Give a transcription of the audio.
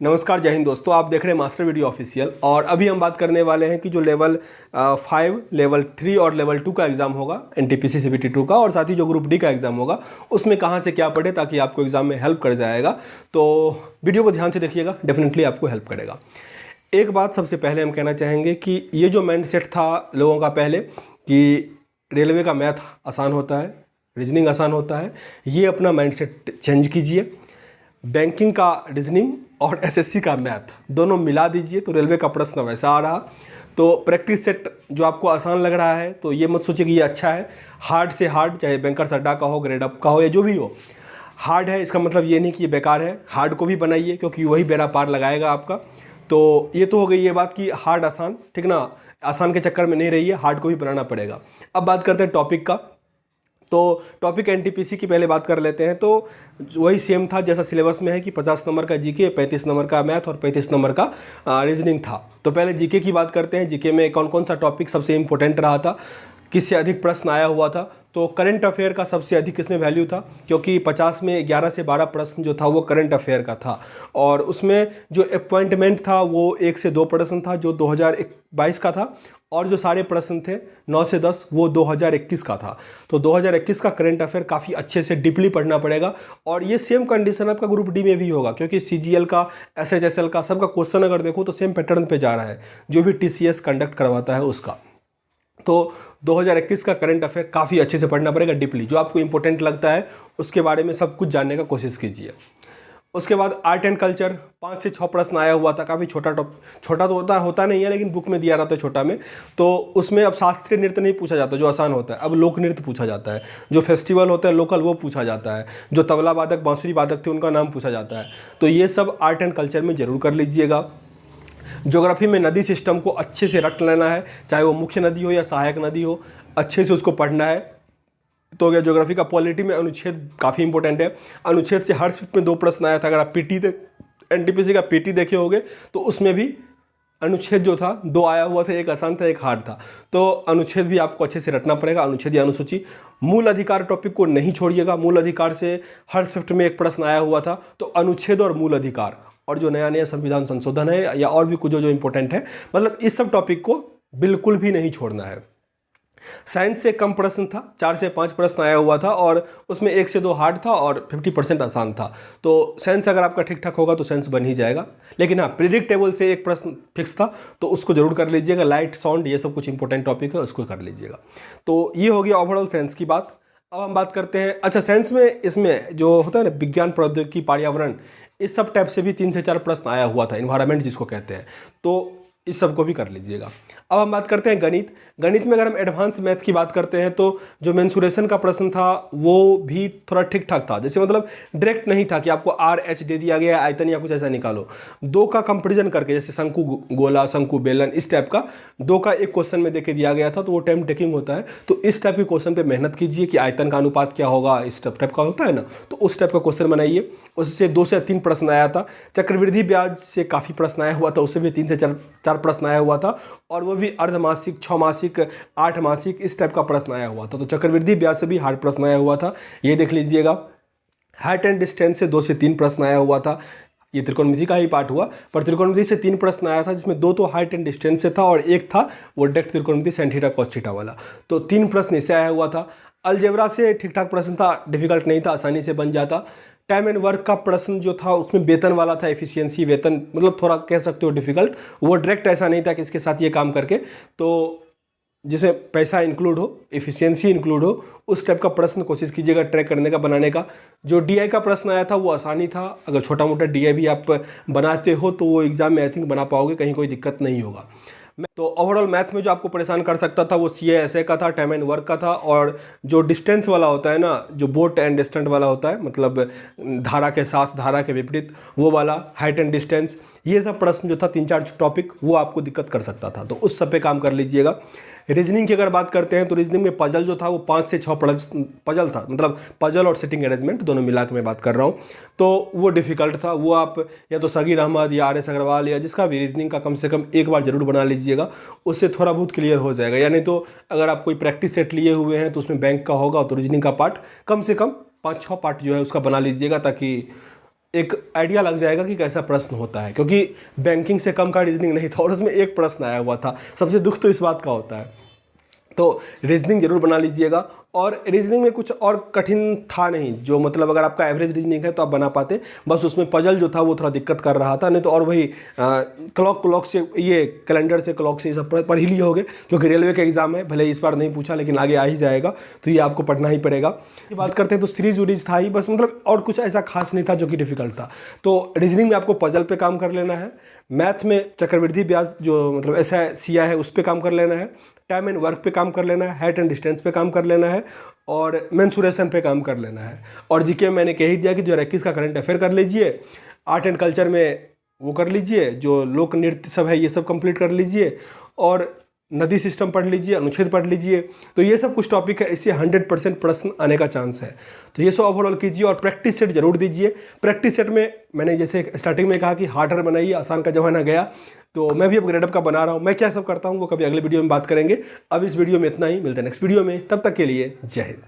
नमस्कार, जय हिंद दोस्तों। आप देख रहे हैं मास्टर वीडियो ऑफिशियल और अभी हम बात करने वाले हैं कि जो लेवल 5, लेवल 3 और लेवल 2 का एग्ज़ाम होगा एनटीपीसी सीबीटी 2 का, और साथ ही जो ग्रुप डी का एग्ज़ाम होगा उसमें कहाँ से क्या पढ़े ताकि आपको एग्ज़ाम में हेल्प कर जाएगा। तो वीडियो को ध्यान से देखिएगा, डेफिनेटली आपको हेल्प करेगा। एक बात सबसे पहले हम कहना चाहेंगे कि ये जो माइंड सेट था लोगों का पहले कि रेलवे का मैथ आसान होता है, रीजनिंग आसान होता है, ये अपना माइंड सेट चेंज कीजिए। बैंकिंग का रीजनिंग और एसएससी का मैथ दोनों मिला दीजिए तो रेलवे का प्रश्न वैसा आ रहा। तो प्रैक्टिस सेट जो आपको आसान लग रहा है तो ये मत सोचिए कि ये अच्छा है। हार्ड से हार्ड, चाहे बैंकर्स अड्डा का हो, ग्रेड अप का हो या जो भी हो, हार्ड है इसका मतलब ये नहीं कि ये बेकार है। हार्ड को भी बनाइए क्योंकि वही बेड़ा पार लगाएगा आपका। तो ये तो हो गई ये बात कि हार्ड आसान, ठीक ना। आसान के चक्कर में नहीं रहिए, हार्ड को भी बनाना पड़ेगा। अब बात करते हैं टॉपिक का। तो टॉपिक एनटीपीसी की पहले बात कर लेते हैं। तो वही सेम था जैसा सिलेबस में है कि 50 नंबर का जीके, 35 नंबर का मैथ और 35 नंबर का रीजनिंग था। तो पहले जीके की बात करते हैं। जीके में कौन कौन सा टॉपिक सबसे इंपॉर्टेंट रहा था, किससे अधिक प्रश्न आया हुआ था। तो करंट अफेयर का सबसे अधिक इसमें वैल्यू था क्योंकि 50 में 11 से 12 प्रश्न जो था वो करंट अफेयर का था, और उसमें जो अपॉइंटमेंट था वो 1 से 2 प्रश्न था जो 2022 का था, और जो सारे प्रश्न थे 9 से 10 वो 2021 का था। तो 2021 का करंट अफेयर काफ़ी अच्छे से डीपली पढ़ना पड़ेगा। और ये सेम कंडीशन आपका ग्रुप डी में भी होगा क्योंकि सीजीएल का, एसएचएसएल का सबका क्वेश्चन अगर देखो तो सेम पैटर्न पे जा रहा है जो भी टीसीएस कंडक्ट करवाता है उसका। तो 2021 का करंट अफेयर काफ़ी अच्छे से पढ़ना पड़ेगा डीपली। जो आपको इंपॉर्टेंट लगता है उसके बारे में सब कुछ जानने का कोशिश कीजिए। उसके बाद आर्ट एंड कल्चर 5 से 6 प्रश्न आया हुआ था। काफ़ी छोटा तो होता नहीं है, लेकिन बुक में दिया रहता है छोटा में। तो उसमें अब शास्त्रीय नृत्य नहीं पूछा जाता जो आसान होता है, अब लोक नृत्य पूछा जाता है। जो फेस्टिवल होता है लोकल वो पूछा जाता है। जो तबला वादक, बांसुरी वादक थे उनका नाम पूछा जाता है। तो ये सब आर्ट एंड कल्चर में ज़रूर कर लीजिएगा। ज्योग्राफी में नदी सिस्टम को अच्छे से रट लेना है, चाहे वो मुख्य नदी हो या सहायक नदी हो, अच्छे से उसको पढ़ना है। तो गया ज्योग्राफी का। पॉलिटी में अनुच्छेद काफ़ी इंपॉर्टेंट है। अनुच्छेद से हर शिफ्ट में 2 प्रश्न आया था। अगर आप एनटीपीसी का पीटी देखे होंगे तो उसमें भी अनुच्छेद जो था 2 आया हुआ था, एक आसान था एक हार्ड था। तो अनुच्छेद भी आपको अच्छे से रटना पड़ेगा, अनुच्छेद या अनुसूची। मूल अधिकार टॉपिक को नहीं छोड़िएगा। मूल अधिकार से हर शिफ्ट में एक प्रश्न आया हुआ था। तो अनुच्छेद और मूल अधिकार और जो नया नया संविधान संशोधन है या और भी कुछ जो इंपॉर्टेंट है, मतलब इस सब टॉपिक को बिल्कुल भी नहीं छोड़ना है। साइंस से कम प्रश्न था, 4 से 5 प्रश्न आया हुआ था और उसमें 1 से 2 हार्ड था और 50% आसान था। तो साइंस अगर आपका ठीक ठाक होगा तो साइंस बन ही जाएगा। लेकिन हाँ, प्रिडिक्टेबल से एक प्रश्न फिक्स था तो उसको जरूर कर लीजिएगा। लाइट, साउंड, ये सब कुछ इंपॉर्टेंट टॉपिक है, उसको कर लीजिएगा। तो ये हो गया ओवरऑल साइंस की बात। अब हम बात करते हैं, अच्छा साइंस में इसमें जो होता है ना विज्ञान, प्रौद्योगिकी, पर्यावरण, इस सब टाइप से भी 3 से 4 प्रश्न आया हुआ था, इन्वायरमेंट जिसको कहते हैं। तो इस सब को भी कर लीजिएगा। अब हम बात करते हैं गणित। गणित में अगर हम एडवांस मैथ की बात करते हैं तो जो मेंसुरेशन का प्रश्न था वो भी थोड़ा ठीक ठाक था। जैसे मतलब डायरेक्ट नहीं था कि आपको आर एच दे दिया गया आयतन या कुछ ऐसा निकालो। 2 का कंपेरिजन करके, जैसे शंकु गोला, शंकु बेलन, इस टाइप का 2 का एक क्वेश्चन में देके दिया गया था तो वो टाइम टेकिंग होता है। तो इस टाइप के क्वेश्चन पर मेहनत कीजिए कि आयतन का अनुपात क्या होगा, इस टाइप का होता है ना, तो उस टाइप का क्वेश्चन बनाइए। उससे 2 से 3 प्रश्न आया था। चक्रवृद्धि ब्याज से काफ़ी प्रश्न आया हुआ था, उससे भी 3 से 4 प्रश्न आया हुआ था, और वो भी अर्धमासिक, 6 मासिक, 8 मासिक, इस टाइप का प्रश्न आया हुआ था। तो चक्रवृद्धि ब्याज से भी हार्ड प्रश्न आया हुआ था, ये देख लीजिएगा। हाइट एंड डिस्टेंस से 2 से 3 प्रश्न आया हुआ था। ये त्रिकोणमिति का ही पार्ट हुआ, पर त्रिकोणमिति से 3 प्रश्न आया था जिसमें 2 तो हाइट एंड डिस्टेंस से था और एक था वो डायरेक्ट त्रिकोणमिति sin थीटा cos थीटा वाला। तो 3 प्रश्न इससे आया हुआ था। अलजेब्रा से ठीक ठाक प्रश्न था, डिफिकल्ट नहीं था, आसानी से बन जाता। टाइम एंड वर्क का प्रश्न जो था उसमें वेतन वाला था, एफिशिएंसी, वेतन, मतलब थोड़ा कह सकते हो डिफिकल्ट। वो डायरेक्ट ऐसा नहीं था कि इसके साथ ये काम करके, तो जिसमें पैसा इंक्लूड हो, एफिशिएंसी इंक्लूड हो, उस टाइप का प्रश्न कोशिश कीजिएगा ट्रैक करने का, बनाने का। जो डीआई का प्रश्न आया था वो आसानी था। अगर छोटा मोटा डीआई भी आप बनाते हो तो वो एग्जाम में आई थिंक बना पाओगे, कहीं कोई दिक्कत नहीं होगा। तो ओवरऑल मैथ में जो आपको परेशान कर सकता था वो सीए एसए का था, टाइम एंड वर्क का था, और जो डिस्टेंस वाला होता है ना, जो बोट एंड डिस्टेंट वाला होता है, मतलब धारा के साथ धारा के विपरीत, वो वाला हाइट एंड डिस्टेंस, ये सब प्रश्न जो था 3-4 टॉपिक, वो आपको दिक्कत कर सकता था। तो उस सब पे काम कर लीजिएगा। रीजनिंग की अगर बात करते हैं तो रीजनिंग में पजल जो था वो 5 से 6 पजल था, मतलब पजल और सिटिंग अरेंजमेंट दोनों मिला के मैं बात कर रहा हूँ। तो वो डिफ़िकल्ट था। वो आप या तो सगीर अहमद या आर एस अग्रवाल या जिसका भी रीजनिंग का कम से कम एक बार जरूर बना लीजिएगा, उससे थोड़ा बहुत क्लियर हो जाएगा। या नहीं तो अगर आप कोई प्रैक्टिस सेट लिए हुए हैं तो उसमें बैंक का होगा तो रीजनिंग का पार्ट कम से कम 5-6 पार्ट जो है उसका बना लीजिएगा, ताकि एक आइडिया लग जाएगा कि कैसा प्रश्न होता है, क्योंकि बैंकिंग से कम का रीजनिंग नहीं था और उसमें एक प्रश्न आया हुआ था। सबसे दुख तो इस बात का होता है। तो रीजनिंग जरूर बना लीजिएगा। और रीजनिंग में कुछ और कठिन था नहीं, जो मतलब अगर आपका एवरेज रीजनिंग है तो आप बना पाते, बस उसमें पजल जो था वो थोड़ा दिक्कत कर रहा था, नहीं तो और वही क्लॉक से, ये कैलेंडर से, क्लॉक से, ये सब पढ़ ही लिए होगे, क्योंकि रेलवे का एग्जाम है, भले इस बार नहीं पूछा लेकिन आगे आ ही जाएगा, तो ये आपको पढ़ना ही पड़ेगा। ये बात करते हैं तो सीरीज उरीज था ही बस, मतलब और कुछ ऐसा खास नहीं था जो कि डिफिकल्ट था। तो रीजनिंग में आपको पजल पे काम कर लेना है, मैथ में चक्रवृद्धि ब्याज जो मतलब ऐसा सिया है उस पर काम कर लेना है, टाइम एंड वर्क पे काम कर लेना है, हाइट एंड डिस्टेंस पे काम कर लेना है, और मेंसुरेशन पे काम कर लेना है। और जीके में मैंने कह ही दिया कि 2021 का करंट अफेयर कर लीजिए, आर्ट एंड कल्चर में वो कर लीजिए, जो लोक नृत्य सब है ये सब कंप्लीट कर लीजिए, और नदी सिस्टम पढ़ लीजिए, अनुच्छेद पढ़ लीजिए। तो ये सब कुछ टॉपिक है, इससे 100% प्रश्न आने का चांस है। तो ये सब ओवरऑल कीजिए और प्रैक्टिस सेट जरूर दीजिए। प्रैक्टिस सेट में मैंने जैसे स्टार्टिंग में कहा कि हार्डर बनाइए, आसान का जमाना गया, तो मैं भी अब ग्रेडअप का बना रहा हूँ। मैं क्या सब करता हूँ वो कभी अगले वीडियो में बात करेंगे। अब इस वीडियो में इतना ही, मिलते हैं नेक्स्ट वीडियो में, तब तक के लिए जय हिंद।